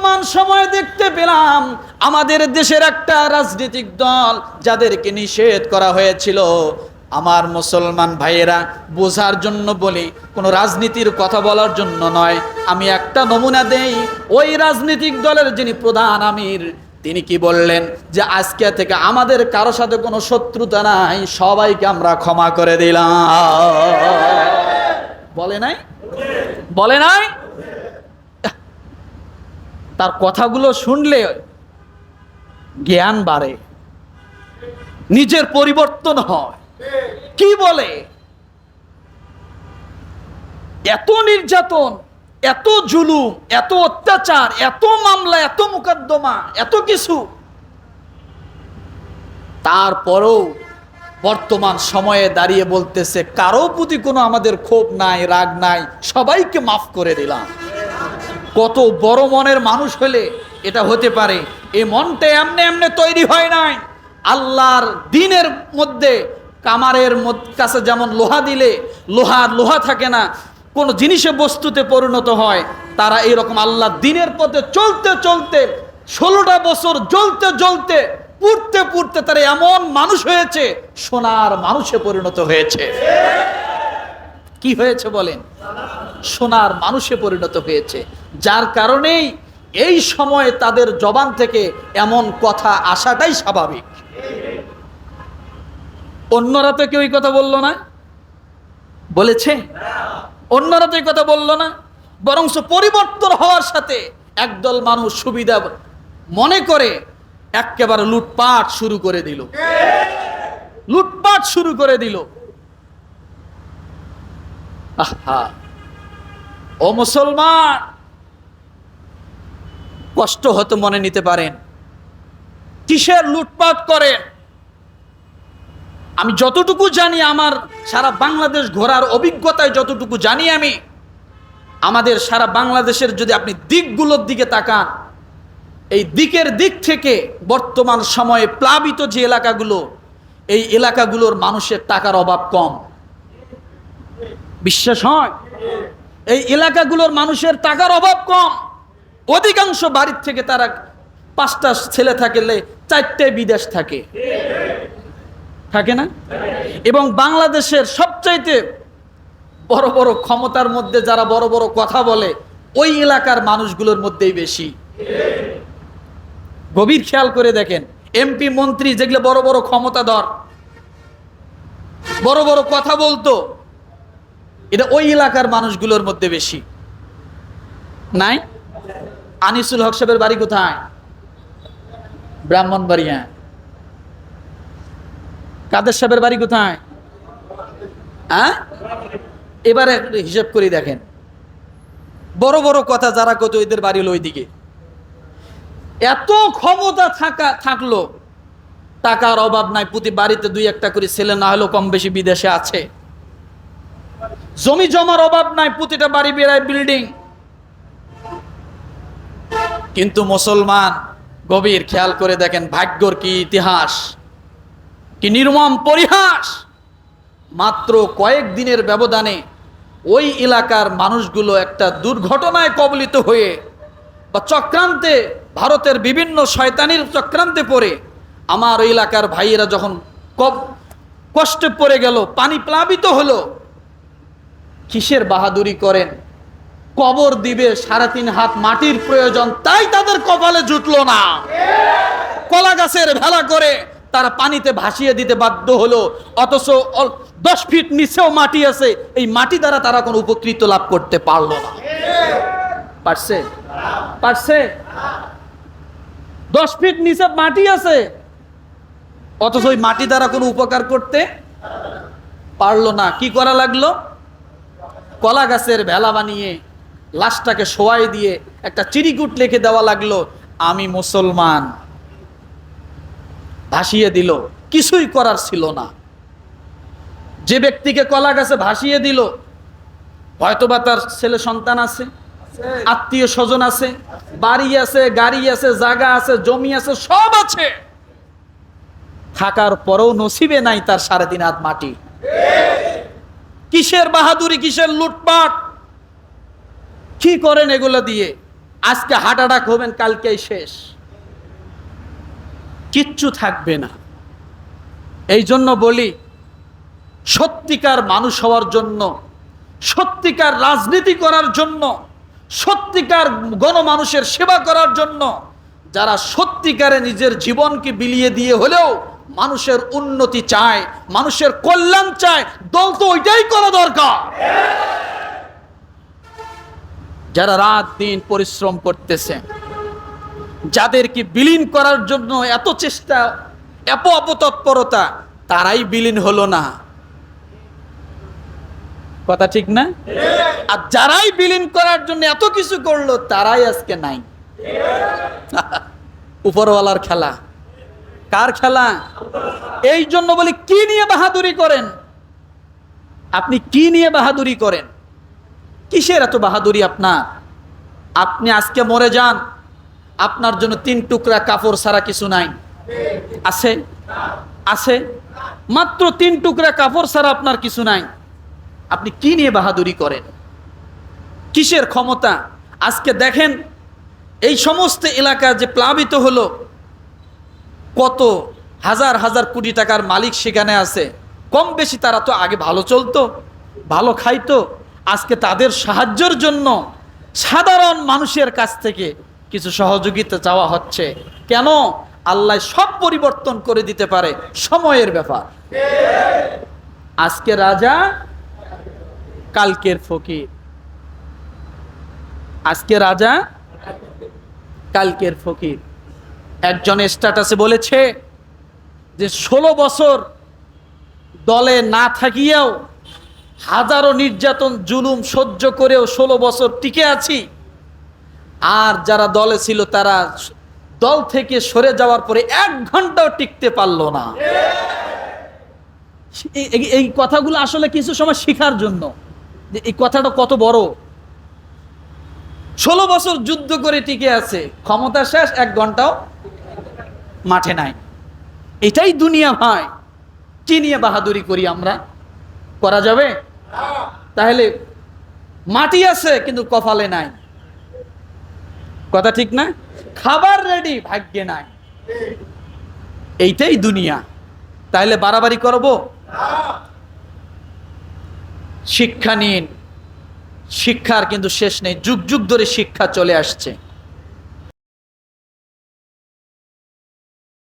বর্তমান সময়ে দেখতে পেলাম আমাদের দেশের একটা রাজনৈতিক দল যাদেরকে নিষেধ করা হয়েছিল, আমার মুসলমান ভাইয়েরা বোঝার জন্য বলি, কোনো রাজনীতির কথা বলার জন্য নয়, আমি একটা নমুনা দেই। ওই রাজনৈতিক দলের যিনি প্রধান আমির, তিনি কি বললেন যে আজকে থেকে আমাদের কারো সাথে কোনো শত্রুতা নাই, সবাইকে আমরা ক্ষমা করে দিলাম। বলে নাই? বলে নাই? তার কথাগুলো শুনলে জ্ঞান বাড়ে, নিজের পরিবর্তন হয়। কি বলে? এত নির্যাতন, এত জুলুম, এত অত্যাচার, এত মামলা, এত মুকদ্দমা, এত কিছু, তারপরেও বর্তমান সময়ে দাঁড়িয়ে বলতেছে কারো প্রতি কোনো আমাদের ক্ষোভ নাই, রাগ নাই, সবাইকে মাফ করে দিলাম। কত বড় মনের মানুষ হলে এটা হতে পারে? এই মনটা এমনি এমনি তৈরি হয় নাই। আল্লাহর দ্বীনের মধ্যে কামারের কাছে যেমন লোহা দিলে লোহা থাকে না, কোন জিনিসে বস্তুতে পরিণত হয়, তারা এইরকম আল্লাহর দ্বীনের পথে চলতে চলতে 16টা বছর জ্বলতে জ্বলতে পুড়তে পুড়তে তারা এমন মানুষ হয়েছে, সোনার মানুষে পরিণত হয়েছে। কি হয়েছে বলেন? সোনার মানুষে পরিণত হয়েছে। যার কারণেই এই সময়ে তাদের জবান থেকে এমন কথা আসাটাই স্বাভাবিক। অন্যরা তো কেউ এই কথা বললো না, বলেছে? অন্যরা তো এই কথা বললো না, বরং পরিবর্তন হওয়ার সাথে একদল মানুষ সুবিধা মনে করে একেবারে লুটপাট শুরু করে দিল, লুটপাট শুরু করে দিল। আহা, ও মুসলমান, কষ্ট হয়তো মনে নিতে পারেন, কিসের লুটপাট করেন? আমি যতটুকু জানি, আমার সারা বাংলাদেশ ঘোরার অভিজ্ঞতায় যতটুকু জানি আমি, আমাদের সারা বাংলাদেশের যদি আপনি দিকগুলোর দিকে তাকান, এই দিক থেকে বর্তমান সময়ে প্লাবিত যে এলাকাগুলো, এই এলাকাগুলোর মানুষের টাকার অভাব কম। বিশ্বাস হয়? এই এলাকাগুলোর মানুষের টাকার অভাব কম। অধিকাংশ বাড়ির থেকে তারা 5টা ছেলে থাকলে 4টে বিদেশ থাকে, থাকে না? এবং বাংলাদেশের সবচাইতে বড় বড় ক্ষমতার মধ্যে যারা বড় বড় কথা বলে, ওই এলাকার মানুষগুলোর মধ্যেই বেশি। গভীর খেয়াল করে দেখেন, এমপি মন্ত্রী যেগুলো বড় বড় ক্ষমতাধর, বড় বড় কথা বলতো, এটা ওই এলাকার মানুষগুলোর মধ্যে বেশি। নাই? আনিসুল হক সাহেবের বাড়ি কোথায়? ব্রাহ্মণবাড়িয়া। কাদের সাহেবের বাড়ি কোথায়? হ্যাঁ, এবারে হিসাব করে দেখেন, বড় বড় কথা যারা কত, এদের বাড়ি হলো ওইদিকে। এত ক্ষমতা থাকলো, টাকার অভাব নাই, প্রতি বাড়িতে 2-1টা করে ছেলে না হলেও কম বেশি বিদেশে আছে। জমি জমার অভাব নাই, প্রতিটা বাড়ি বেড়ায় বিল্ডিং। কিন্তু মুসলমান, গভীর খেয়াল করে দেখেন, ভাগ্যর কি ইতিহাস, কি নির্মম পরিহাস। মাত্র কয়েকদিনের ব্যবধানে ওই এলাকার মানুষগুলো একটা দুর্ঘটনায় কবলিত হয়ে বা চক্রান্তে, ভারতের বিভিন্ন শয়তানির চক্রান্তে পড়ে আমার ওই এলাকার ভাইয়েরা যখন কষ্টে পড়ে গেল, পানি প্লাবিত হলো, কিসের বাহাদুরি করেন? কবর দিবে 3.5 হাত মাটির প্রয়োজন, তাই তাদের কপালে জুটলো না। কলা গাছের ভেলা করে তারা পানিতে ভাসিয়ে দিতে বাধ্য হলো, অথচ 10 ফিট নিচেও মাটি আছে, এই মাটি দ্বারা তারা কোনো উপকৃত লাভ করতে পারলো না। পারছে? পারছে? 10 ফিট নিচে মাটি আছে, অথচ ওই মাটি দ্বারা কোনো উপকার করতে পারলো না। কি করা লাগলো? কলা গাছের ভেলা বানিয়ে লাশটাকে শোয়াই দিয়ে একটা চিরিকুট লিখে দেওয়া লাগলো, আমি মুসলমান। ভাসিয়ে দিল, কিছুই করার ছিল না। যে ব্যক্তিকে কলা গাছে ভাসিয়ে দিল, হয়তোবা তার ছেলে সন্তান আছে, আত্মীয় স্বজন আছে, বাড়ি আছে, গাড়ি আছে, জায়গা আছে, জমি আছে, সব আছে, থাকার পরেও নসিবে নাই তার 3.5 হাত মাটি। কিসের বাহাদুরি, কিসের লুটপাট, কি করেন এগুলো দিয়ে? আজকে হার্ট অ্যাটাক হবেন, কালকেই শেষ, কিচ্ছু থাকবে না। এই জন্য বলি, সত্যিকার মানুষ হওয়ার জন্য, সত্যিকার রাজনীতি করার জন্য, সত্যিকার গণমানুষের সেবা করার জন্য যারা সত্যিকারে নিজের জীবনকে বিলিয়ে দিয়ে হলেও মানুষের উন্নতি চায়, মানুষের কল্যাণ চায়, দল তো ওইটাই করা দরকার। যারা রাত দিন পরিশ্রম করতেছে, যাদেরকে বিলীন করার জন্য এত চেষ্টা, এত অপতৎপরতা, তারাই বিলীন হলো না। কথা ঠিক না? আর যারাই বিলীন করার জন্য এত কিছু করলো, তারাই আজকে নাই। উপরওয়ালার খেলা। কার খেলা? এই জন্য বলি, কি নিয়ে বাহাদুরি করেন? আপনি কি নিয়ে বাহাদুরি করেন? কিসের এত বাহাদুরি আপনার? আপনি আজকে মরে যান, আপনার জন্য 3 টুকরা কাপড় ছাড়া কিছু নাই। আছে? আছে? মাত্র 3 টুকরা কাপড় ছাড়া আপনার কিছু নাই। আপনি কি নিয়ে বাহাদুরি করেন? কিসের ক্ষমতা? আজকে দেখেন, এই সমস্ত এলাকা যে প্লাবিত হলো, কত হাজার হাজার কোটি টাকার মালিক সেখানে আছে। কম বেশি তারা তো আগে ভালো চলতো, ভালো খাইতো। আজকে তাদের সাহায্যের জন্য সাধারণ মানুষের কাছ থেকে কিছু সহযোগিতা চাওয়া হচ্ছে। কেন? আল্লাহ সব পরিবর্তন করে দিতে পারে, সময়ের ব্যাপার। আজকে রাজা, কালকের ফকির। আজকে রাজা, কালকের ফকির। একজন স্ট্যাটাসে বলেছে যে 16 বছর দলে না থাকিয়াও, হাজারো নির্যাতন জুলুম সহ্য করেও 16 বছর টিকে আছি। আর যারা দলে ছিল তারা দল থেকে সরে যাওয়ার পরে 1 ঘন্টাও টিকতে পারলো না। এই কথাগুলো আসলে কিছু সময় শেখার জন্য, যে এই কথাটা কত বড়। 16 বছর যুদ্ধ করে টিকে আছে, ক্ষমতা শেষ, 1 ঘন্টাও মাঠে নাই। এটাই দুনিয়া ভাই। কি নিয়ে বাহাদুরি করি আমরা? করা যাবে? তাহলে মাটি আছে কিন্তু কপালে নাই। কথা ঠিক না? খাবার রেডি, ভাগ্যে নাই। এইটাই দুনিয়া। তাহলে বাড়াবাড়ি করব? শিক্ষা নিন। শিক্ষার কিন্তু শেষ নেই, যুগ যুগ ধরে শিক্ষা চলে আসছে।